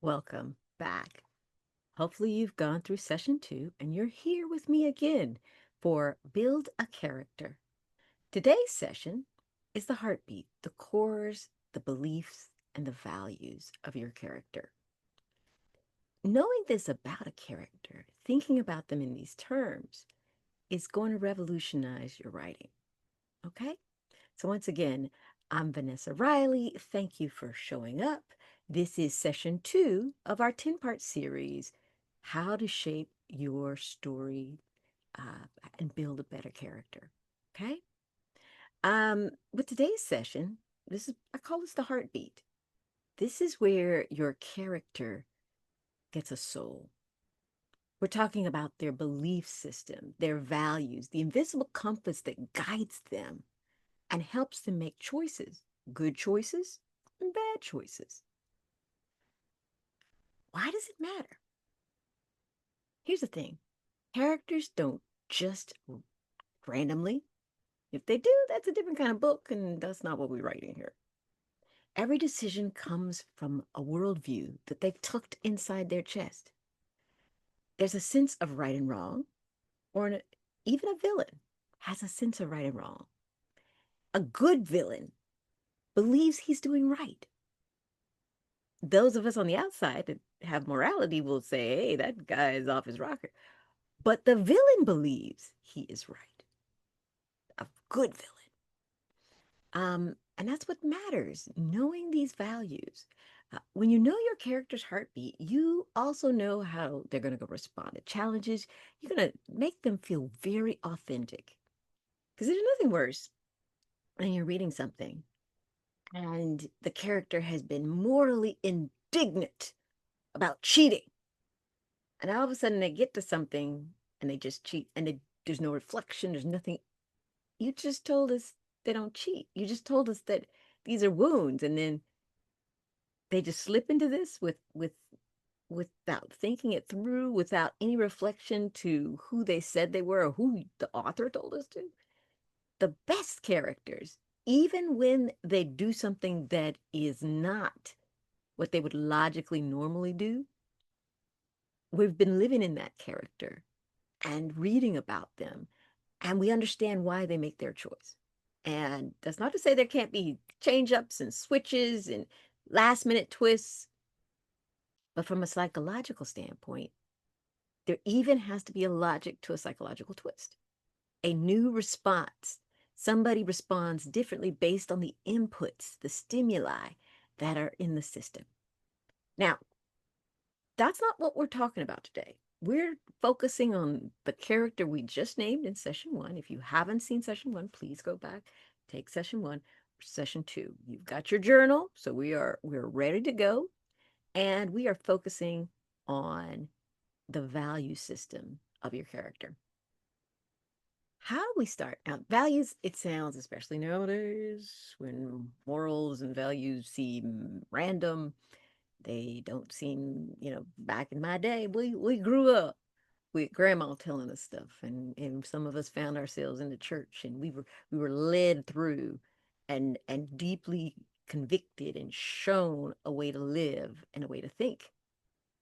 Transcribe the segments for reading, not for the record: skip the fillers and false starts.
Welcome back. Hopefully, you've gone through session 2 and you're here with me again for Build a Character. Today's session is the heartbeat, the cores, the beliefs, and the values of your character. Knowing this about a character, thinking about them in these terms, is going to revolutionize your writing. Okay? So, once again, I'm Vanessa Riley. Thank you for showing up. This is session 2 of our 10-part series, How to Shape Your Story and Build a Better Character. Okay? With today's session, I call this the heartbeat. This is where your character gets a soul. We're talking about their belief system, their values, the invisible compass that guides them and helps them make choices, good choices and bad choices. Why does it matter? Here's the thing. Characters don't just randomly. If they do, that's a different kind of book, and that's not what we're writing here. Every decision comes from a worldview that they've tucked inside their chest. There's a sense of right and wrong, even a villain has a sense of right and wrong. A good villain believes he's doing right. Those of us on the outside that have morality will say, hey, that guy is off his rocker. But the villain believes he is right. A good villain. And that's what matters, knowing these values. When you know your character's heartbeat, you also know how they're going to go respond to challenges. You're going to make them feel very authentic. Because there's nothing worse when you're reading something and the character has been morally indignant about cheating. And all of a sudden they get to something and they just cheat and there's no reflection, there's nothing. You just told us they don't cheat. You just told us that these are wounds, and then they just slip into this without thinking it through, without any reflection to who they said they were or who the author told us to. The best characters, even when they do something that is not what they would logically normally do, we've been living in that character and reading about them, and we understand why they make their choice. And that's not to say there can't be change ups and switches and last minute twists, but from a psychological standpoint, there even has to be a logic to a psychological twist, a new response. Somebody responds differently based on the inputs, the stimuli that are in the system. Now, that's not what we're talking about today. We're focusing on the character we just named in session 1. If you haven't seen session 1, please go back, take session 1, session 2. You've got your journal, so we're ready to go, and we are focusing on the value system of your character. How do we start? Now, values, it sounds, especially nowadays, when morals and values seem random, they don't seem, back in my day, we grew up with grandma telling us stuff, and some of us found ourselves in the church, and we were led through and deeply convicted and shown a way to live and a way to think.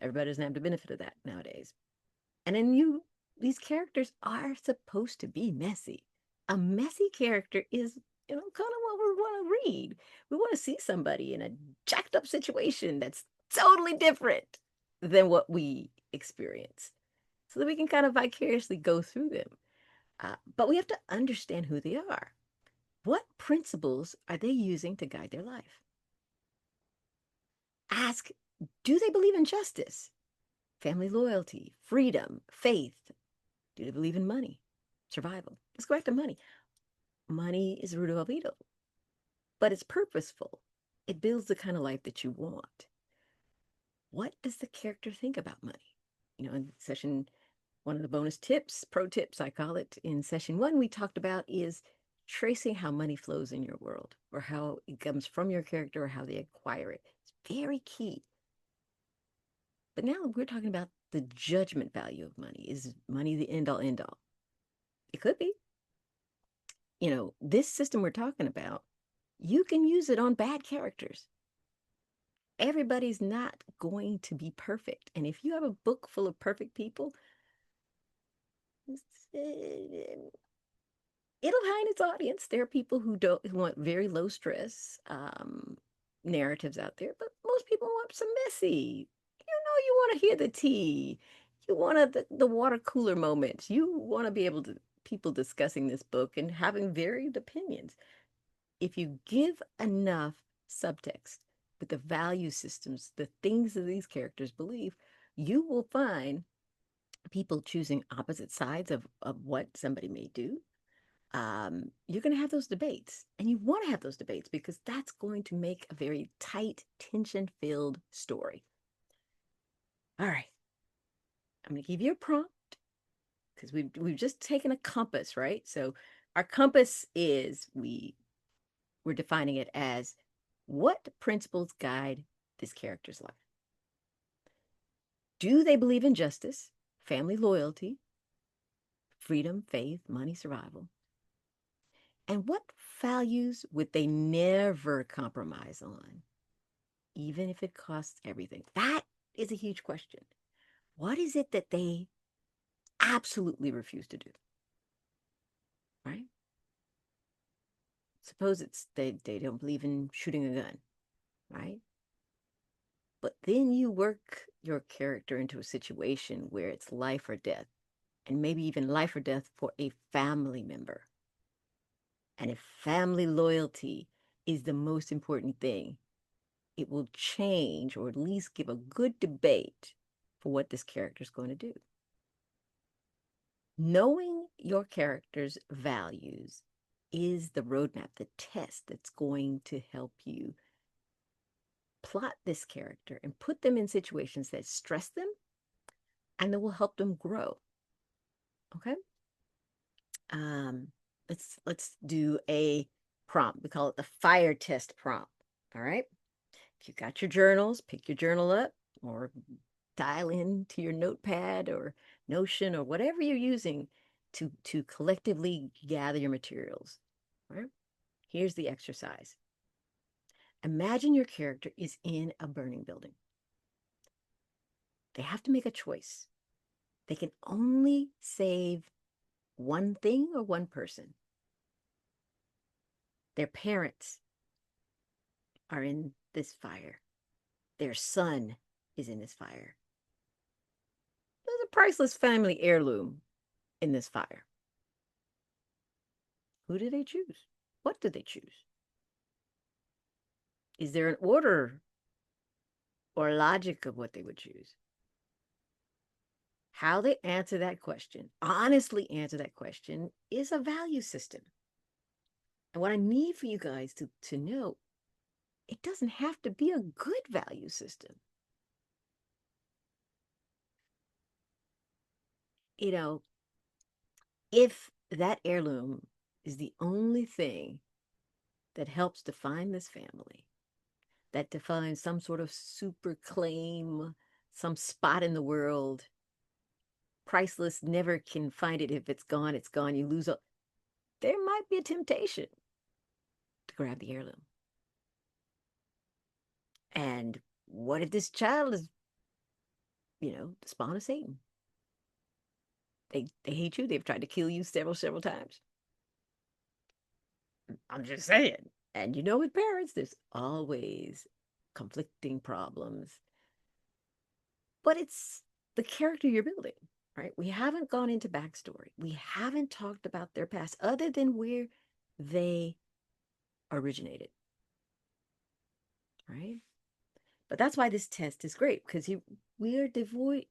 Everybody doesn't have the benefit of that nowadays. And then these characters are supposed to be messy. A messy character is, kind of what we want to read. We want to see somebody in a jacked up situation that's totally different than what we experience so that we can kind of vicariously go through them. But we have to understand who they are. What principles are they using to guide their life? Ask, do they believe in justice, family loyalty, freedom, faith? Do they believe in money, survival? Let's go back to money. Money is the root of all evil, but it's purposeful. It builds the kind of life that you want. What does the character think about money? In session one of the bonus tips, pro tips, I call it, in session 1, we talked about is tracing how money flows in your world or how it comes from your character or how they acquire it. It's very key. But now we're talking about the judgment value of money. Is money the end all, end all? It could be. This system we're talking about, you can use it on bad characters. Everybody's not going to be perfect. And if you have a book full of perfect people, it'll find its audience. There are people who want very low stress narratives out there, but most people want some messy. You want to hear the tea. You want the water cooler moments. You want to be able to people discussing this book and having varied opinions. If you give enough subtext with the value systems, the things that these characters believe, you will find people choosing opposite sides of what somebody may do. You're going to have those debates, and you want to have those debates because that's going to make a very tight, tension-filled story. All right, I'm going to give you a prompt because we've just taken a compass, right? So our compass is we're defining it as what principles guide this character's life. Do they believe in justice, family loyalty, freedom, faith, money, survival? And what values would they never compromise on, even if it costs everything? That is a huge question. What is it that they absolutely refuse to do? Right? Suppose it's they don't believe in shooting a gun, right? But then you work your character into a situation where it's life or death, and maybe even life or death for a family member. And if family loyalty is the most important thing, it will change or at least give a good debate for what this character is going to do. Knowing your character's values is the roadmap, the test that's going to help you plot this character and put them in situations that stress them and that will help them grow. Okay. Um, let's do a prompt. We call it the fire test prompt. All right. If you got your journals, pick your journal up or dial in to your notepad or Notion or whatever you're using to collectively gather your materials. All right. Here's the exercise. Imagine your character is in a burning building. They have to make a choice. They can only save one thing or one person. Their parents are in this fire. Their son is in this fire. There's a priceless family heirloom in this fire. Who do they choose? What do they choose? Is there an order or logic of what they would choose? How they answer that question, honestly answer that question, is a value system. And what I need for you guys to know, it doesn't have to be a good value system. You know, if that heirloom is the only thing that helps define this family, that defines some sort of super claim, some spot in the world, priceless, never can find it. If it's gone, it's gone. You lose. There might be a temptation to grab the heirloom. And what if this child is, the spawn of Satan? They hate you. They've tried to kill you several times. I'm just saying. And with parents, there's always conflicting problems. But it's the character you're building, right? We haven't gone into backstory. We haven't talked about their past other than where they originated, right? But that's why this test is great because we're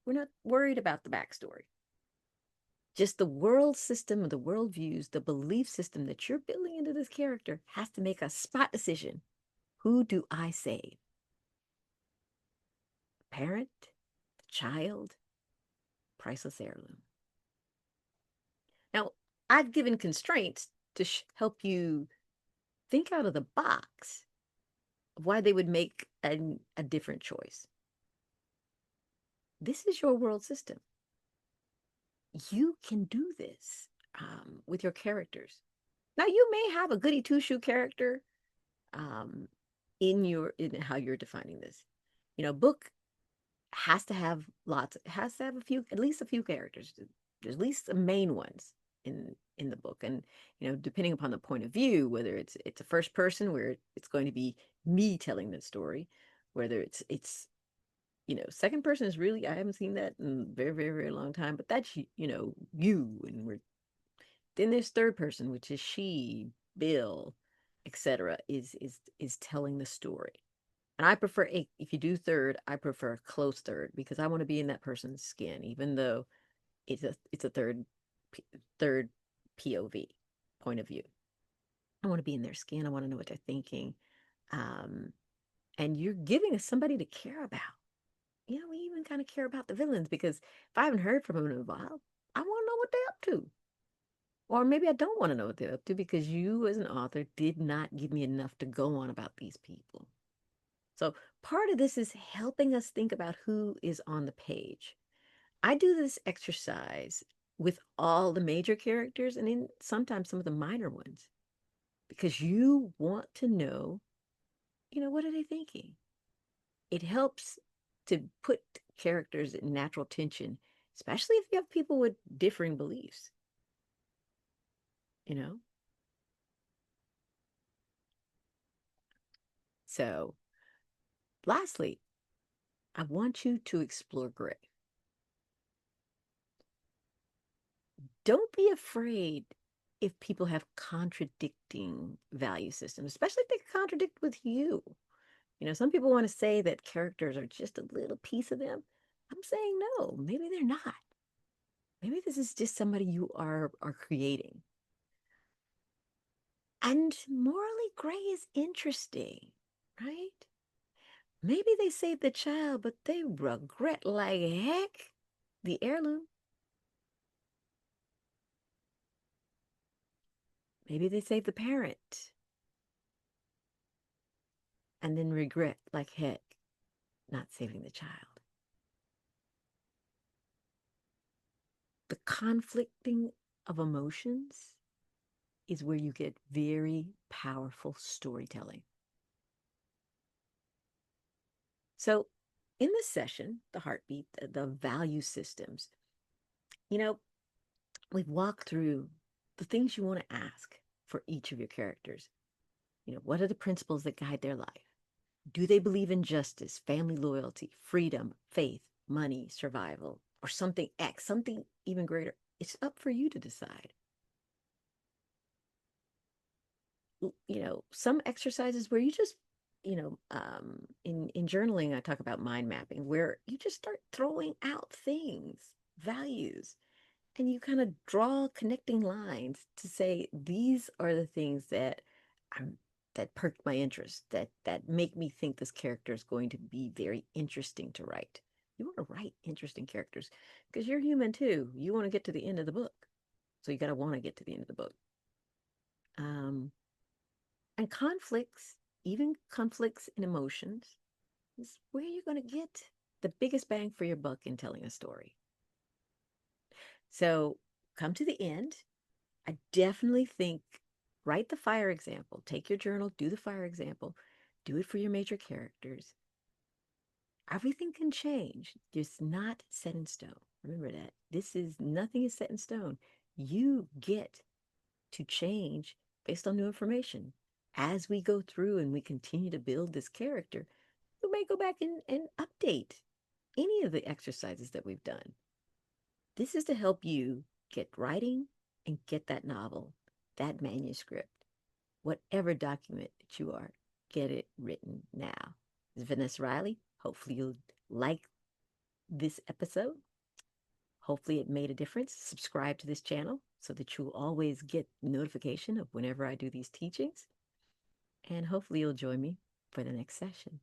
not worried about the backstory. Just the world system, the world views, the belief system that you're building into this character has to make a spot decision. Who do I save? Parent, the child, priceless heirloom. Now, I've given constraints to help you think out of the box of why they would make a different choice. This is your world system. You can do this with your characters. Now, you may have a goody two shoe character in how you're defining this. Book has to have has to have a few, at least a few characters, at least the main ones in the book. And depending upon the point of view, whether it's a first person where it's going to be me telling the story, whether it's second person is really, I haven't seen that in a very, very, very long time, but that's you, and we're then there's third person, which is she, Bill, etc., is telling the story. And I prefer if you do third, I prefer a close third because I want to be in that person's skin, even though it's a third POV, point of view. I want to be in their skin. I want to know what they're thinking. Um, and you're giving us somebody to care about. We even kind of care about the villains because if I haven't heard from them in a while, I want to know what they're up to. Or maybe I don't want to know what they're up to because you, as an author, did not give me enough to go on about these people. So part of this is helping us think about who is on the page. I do this exercise with all the major characters and then sometimes some of the minor ones because you want to know, what are they thinking? It helps to put characters in natural tension, especially if you have people with differing beliefs, you know? So, lastly, I want you to explore gray. Don't be afraid if people have contradicting value systems, especially if they contradict with you. Some people want to say that characters are just a little piece of them. I'm saying no, maybe they're not. Maybe this is just somebody you are creating. And morally gray is interesting, right? Maybe they saved the child, but they regret like heck the heirloom. Maybe they saved the parent and then regret like heck not saving the child. The conflicting of emotions is where you get very powerful storytelling. So, in this session, the heartbeat, the value systems, you know, we've walked through the things you want to ask for each of your characters. What are the principles that guide their life? Do they believe in justice, family loyalty, freedom, faith, money, survival, or something X, something even greater? It's up for you to decide. Some exercises where you just, in journaling, I talk about mind mapping, where you just start throwing out things, values, and you kind of draw connecting lines to say these are the things I'm that perk my interest, that make me think this character is going to be very interesting to write. You want to write interesting characters because you're human too. You want to get to the end of the book, so you got to want to get to the end of the book. And conflicts, even conflicts in emotions, is where you're going to get the biggest bang for your buck in telling a story. So come to the end. I definitely think write the fire example. Take your journal, do the fire example, do it for your major characters. Everything can change. It's not set in stone. Remember that. Nothing is set in stone. You get to change based on new information. As we go through and we continue to build this character, we may go back and update any of the exercises that we've done. This is to help you get writing and get that novel, that manuscript, whatever document that you are, get it written now. This is Vanessa Riley. Hopefully you'll like this episode. Hopefully it made a difference. Subscribe to this channel so that you'll always get notification of whenever I do these teachings. And hopefully you'll join me for the next session.